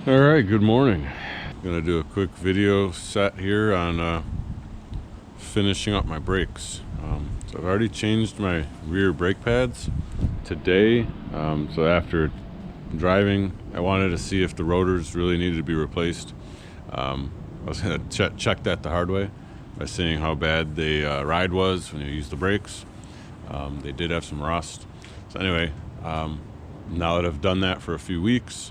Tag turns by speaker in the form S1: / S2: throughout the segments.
S1: All right, good morning. I'm gonna do a quick video set here on finishing up my brakes. So I've already changed my rear brake pads today. So after driving, I wanted to see if the rotors really needed to be replaced. I was gonna check that the hard way by seeing how bad the ride was when you use the brakes. They did have some rust. So anyway, now that I've done that for a few weeks,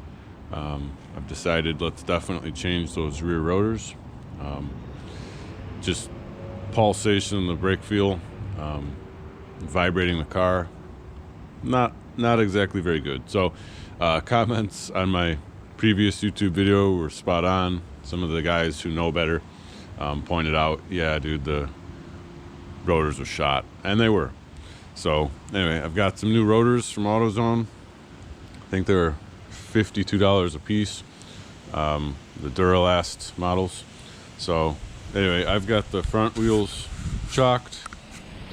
S1: I've decided let's definitely change those rear rotors. Just pulsation in the brake feel, vibrating the car, not exactly very good. So comments on my previous YouTube video were spot on. Some of the guys who know better pointed out, yeah dude, the rotors were shot, and they were. So anyway, I've got some new rotors from Autozone. I think they're $52 a piece, the Duralast models. So anyway, I've got the front wheels chalked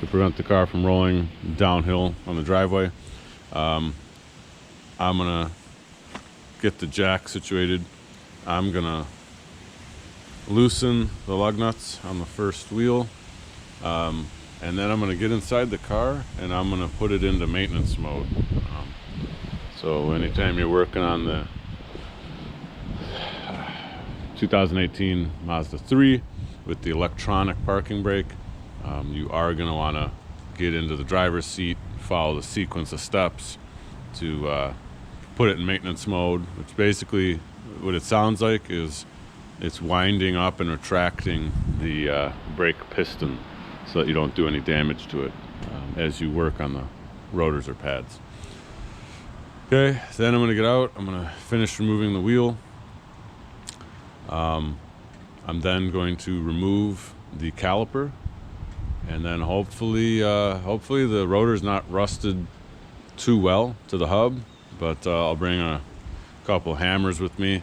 S1: to prevent the car from rolling downhill on the driveway. I'm gonna get the jack situated. I'm gonna loosen the lug nuts on the first wheel, and then I'm gonna get inside the car and I'm gonna put it into maintenance mode. So anytime you're working on the 2018 Mazda 3 with the electronic parking brake, you are going to want to get into the driver's seat, follow the sequence of steps to put it in maintenance mode, which basically what it sounds like is it's winding up and retracting the brake piston so that you don't do any damage to it as you work on the rotors or pads. Okay, then I'm going to get out. I'm going to finish removing the wheel. I'm then going to remove the caliper, and then hopefully the rotor's not rusted too well to the hub, but I'll bring a couple hammers with me,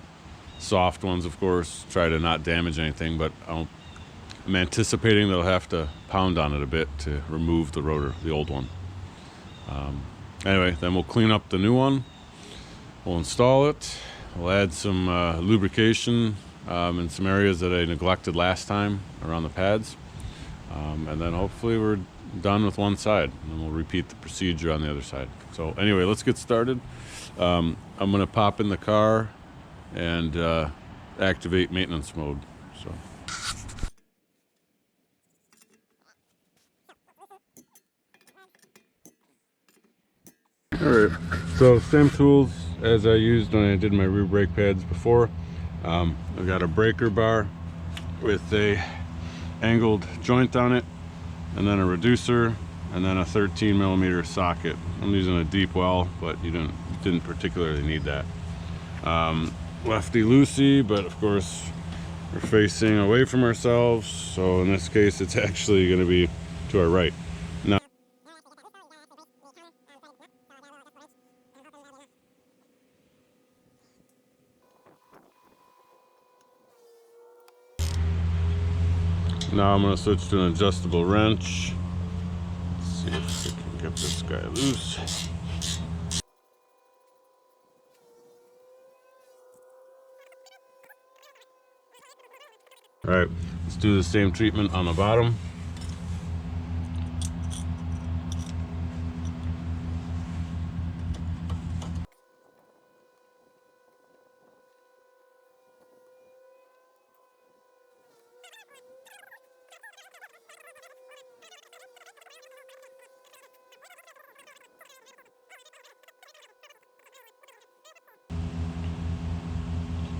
S1: soft ones of course, try to not damage anything, but I'm anticipating that I'll have to pound on it a bit to remove the rotor, the old one. Anyway, then we'll clean up the new one. We'll install it. We'll add some lubrication in some areas that I neglected last time around the pads. And then hopefully we're done with one side, and then we'll repeat the procedure on the other side. So anyway, let's get started. I'm gonna pop in the car and activate maintenance mode. So. Alright, so same tools as I used when I did my rear brake pads before. I've got a breaker bar with a angled joint on it, and then a reducer, and then a 13mm socket. I'm using a deep well, but you didn't particularly need that. Lefty loosey, but of course we're facing away from ourselves, so in this case it's actually going to be to our right. Now I'm going to switch to an adjustable wrench. Let's see if we can get this guy loose. Alright, let's do the same treatment on the bottom.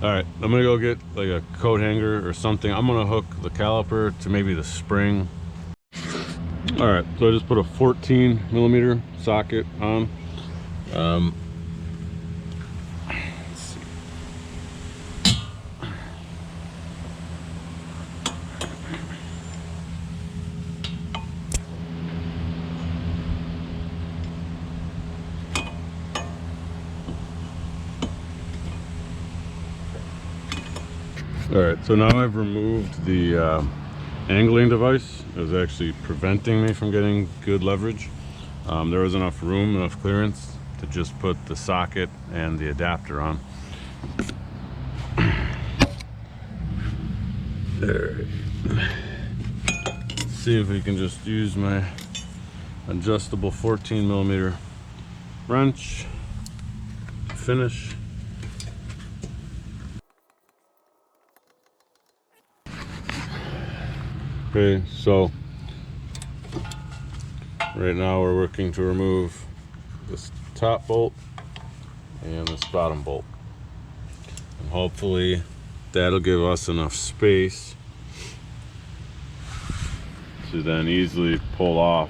S1: Alright, I'm gonna go get like a coat hanger or something. I'm gonna hook the caliper to maybe the spring. Alright, so I just put a 14mm socket on. Let's see. Alright, so now I've removed the angling device. It was actually preventing me from getting good leverage. There was enough room, enough clearance to just put the socket and the adapter on. Alright. Let's see if we can just use my adjustable 14mm wrench to finish. Okay, so right now we're working to remove this top bolt and this bottom bolt, and hopefully that'll give us enough space to then easily pull off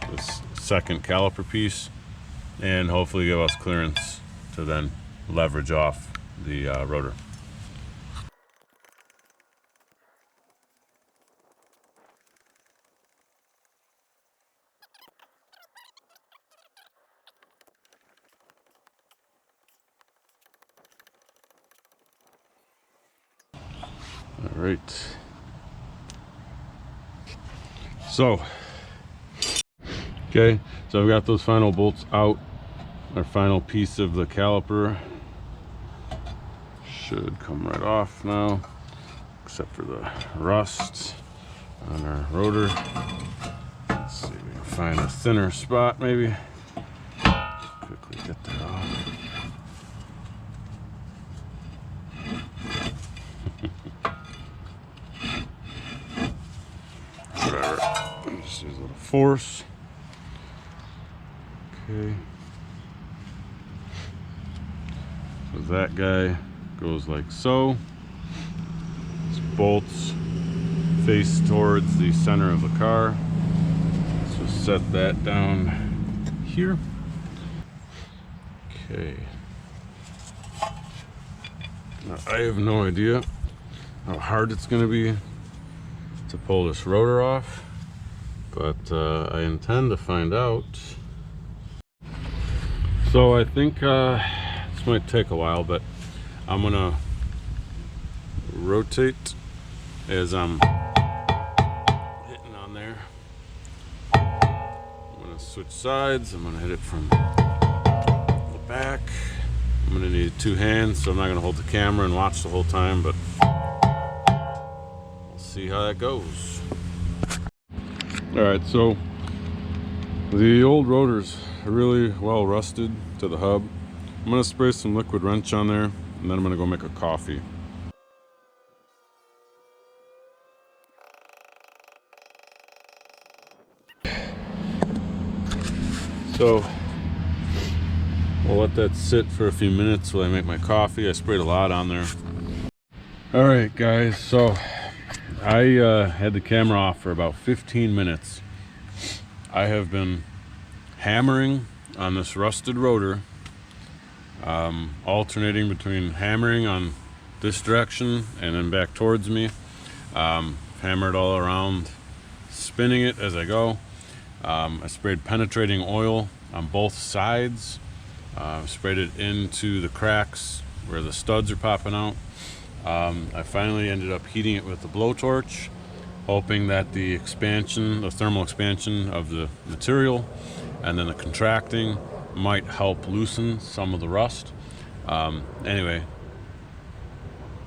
S1: this second caliper piece, and hopefully give us clearance to then leverage off the rotor. All right. So, okay, so I've got those final bolts out. Our final piece of the caliper should come right off now, except for the rust on our rotor. Let's see if we can find a thinner spot maybe. Quickly get that off. Whatever. Just use a little force. Okay. So that guy goes like so. These bolts face towards the center of the car. So set that down here. Okay. Now I have no idea how hard it's going to be to pull this rotor off, but I intend to find out. So I think this might take a while, but I'm gonna rotate as I'm hitting on there. I'm gonna switch sides. I'm gonna hit it from the back. I'm gonna need two hands, so I'm not gonna hold the camera and watch the whole time, but we'll see how that goes. All right, so the old rotor's really well rusted to the hub. I'm gonna spray some liquid wrench on there, and then I'm gonna go make a coffee. So we'll let that sit for a few minutes while I make my coffee. I sprayed a lot on there. All right, guys, so I had the camera off for about 15 minutes. I have been hammering on this rusted rotor, alternating between hammering on this direction and then back towards me. Hammered all around, spinning it as I go. I sprayed penetrating oil on both sides. Sprayed it into the cracks where the studs are popping out. I finally ended up heating it with the blowtorch, hoping that the thermal expansion of the material and then the contracting might help loosen some of the rust. Anyway,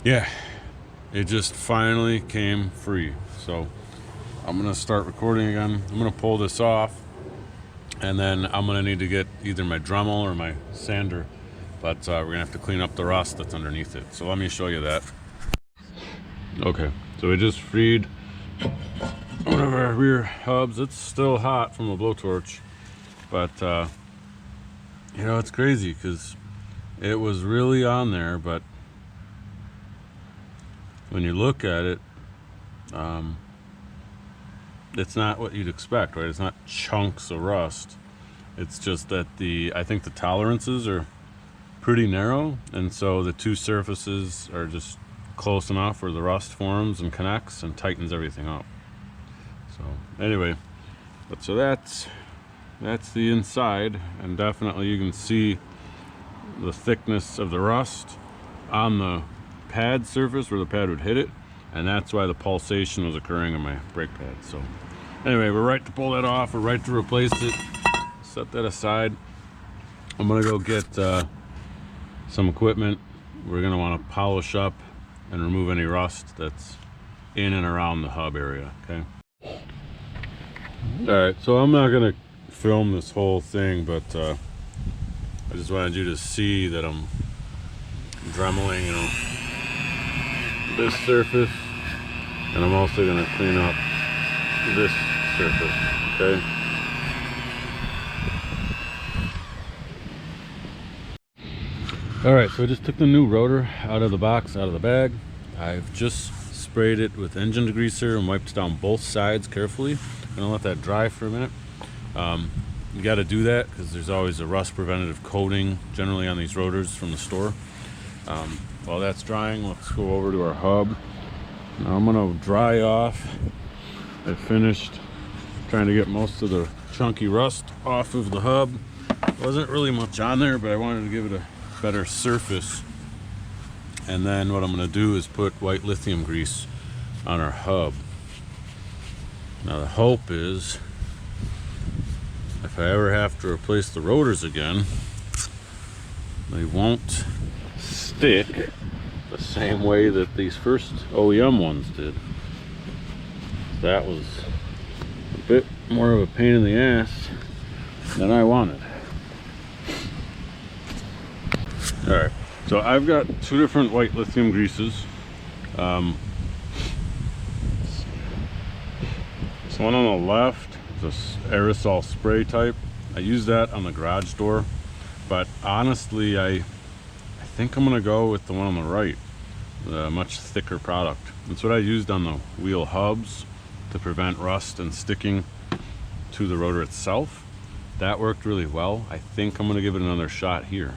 S1: yeah, it just finally came free. So I'm gonna start recording again. I'm gonna pull this off, and then I'm gonna need to get either my Dremel or my sander, but we're gonna have to clean up the rust that's underneath it. So let me show you that. Okay, so we just freed one of our rear hubs. It's still hot from the blowtorch, but you know, it's crazy because it was really on there, but when you look at it, it's not what you'd expect, right? It's not chunks of rust. It's just that I think the tolerances are pretty narrow, and so the two surfaces are just close enough where the rust forms and connects and tightens everything up. So anyway, but so that's the inside, and definitely you can see the thickness of the rust on the pad surface where the pad would hit it, and that's why the pulsation was occurring on my brake pad. So anyway, we're right to pull that off, we're right to replace it. Set that aside. I'm gonna go get some equipment we're going to want to polish up and remove any rust that's in and around the hub area. Okay. All right, so I'm not going to film this whole thing, but I just wanted you to see that I'm dremeling, you know, this surface, and I'm also going to clean up this surface. Okay. All right, so I just took the new rotor out of the box, out of the bag. I've just sprayed it with engine degreaser and wiped down both sides carefully. I'm gonna let that dry for a minute. You got to do that because there's always a rust preventative coating generally on these rotors from the store. While that's drying, let's go over to our hub. Now I'm gonna dry off. I finished trying to get most of the chunky rust off of the hub. Wasn't really much on there, but I wanted to give it a better surface. And then what I'm going to do is put white lithium grease on our hub. Now the hope is if I ever have to replace the rotors again, they won't stick the same way that these first OEM ones did. That was a bit more of a pain in the ass than I wanted. All right, so I've got two different white lithium greases. This one on the left is this aerosol spray type. I use that on the garage door, but honestly, I think I'm gonna go with the one on the right, the much thicker product. That's what I used on the wheel hubs to prevent rust and sticking to the rotor itself. That worked really well. I think I'm gonna give it another shot here.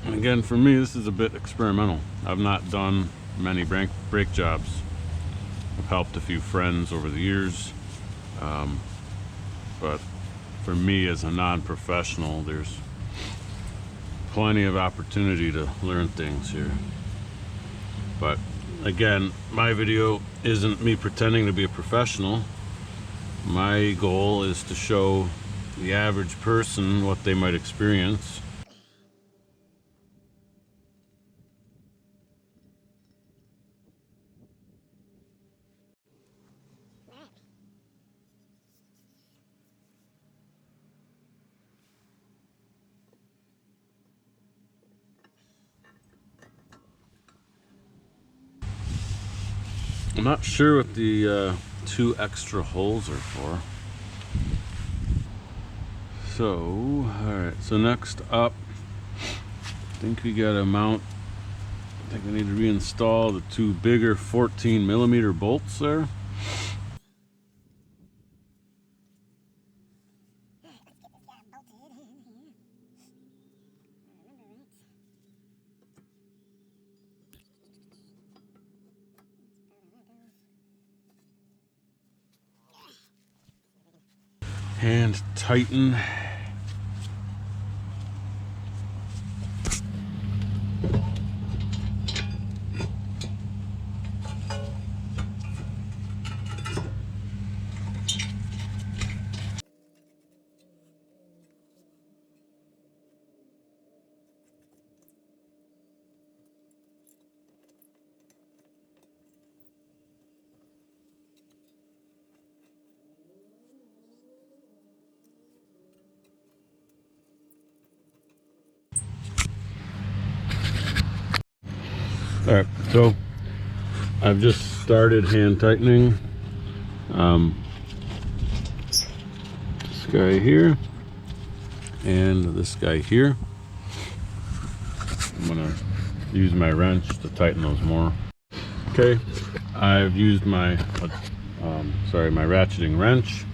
S1: And again, for me, this is a bit experimental. I've not done many brake jobs. I've helped a few friends over the years, but for me as a non-professional, there's plenty of opportunity to learn things here. But again, my video isn't me pretending to be a professional. My goal is to show the average person what they might experience. I'm not sure what the two extra holes are for. So, alright, so next up, I think we gotta mount, I think we need to reinstall the two bigger 14mm bolts there. And tighten. All right, so I've just started hand tightening this guy here and this guy here. I'm gonna use my wrench to tighten those more. Okay, I've used my my ratcheting wrench.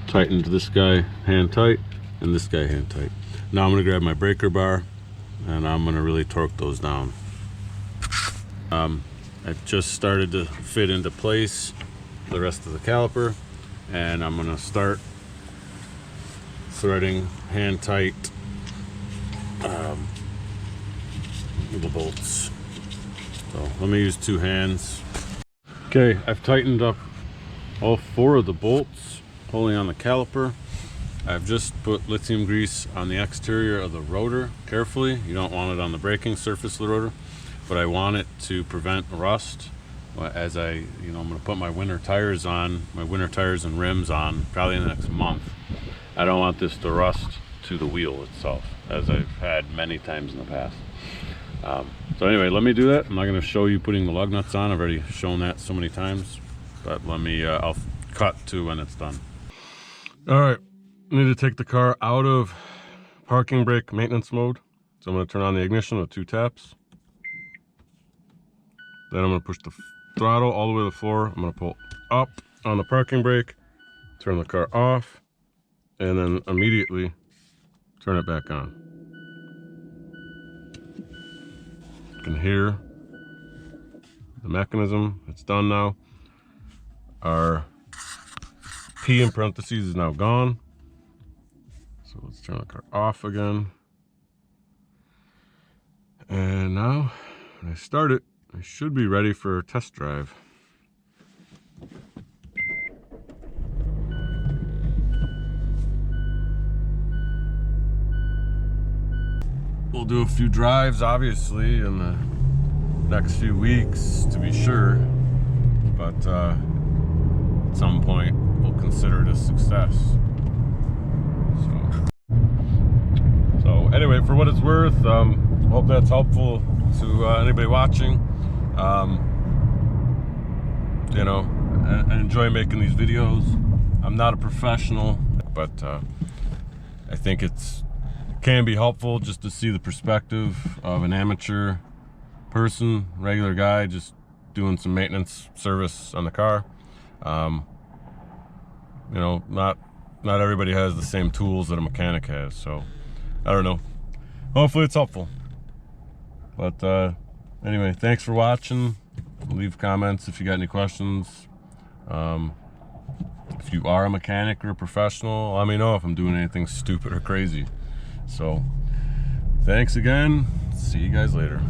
S1: Tightened this guy hand tight and this guy hand tight. Now I'm gonna grab my breaker bar and I'm gonna really torque those down. I've just started to fit into place the rest of the caliper, and I'm gonna start threading hand tight the bolts. So let me use 2 hands. Okay, I've tightened up all 4 of the bolts holding on the caliper. I've just put lithium grease on the exterior of the rotor carefully. You don't want it on the braking surface of the rotor, but I want it to prevent rust as I'm going to put my winter tires on, my winter tires and rims on probably in the next month. I don't want this to rust to the wheel itself, as I've had many times in the past. So anyway, let me do that. I'm not going to show you putting the lug nuts on. I've already shown that so many times, but let me, I'll cut to when it's done. All right, I need to take the car out of parking brake maintenance mode. So I'm going to turn on the ignition with 2 taps. Then I'm going to push the throttle all the way to the floor. I'm going to pull up on the parking brake, turn the car off, and then immediately turn it back on. You can hear the mechanism. It's done now. Our P in parentheses is now gone. So let's turn the car off again. And now when I start it, I should be ready for a test drive. We'll do a few drives, obviously, in the next few weeks to be sure, but at some point we'll consider it a success. So anyway, for what it's worth, hope that's helpful to anybody watching. I enjoy making these videos. I'm not a professional, but I think it can be helpful just to see the perspective of an amateur person, regular guy, just doing some maintenance service on the car. Not everybody has the same tools that a mechanic has, so I don't know. Hopefully it's helpful. But anyway, thanks for watching. Leave comments if you got any questions. If you are a mechanic or a professional, let me know if I'm doing anything stupid or crazy. So thanks again. See you guys later.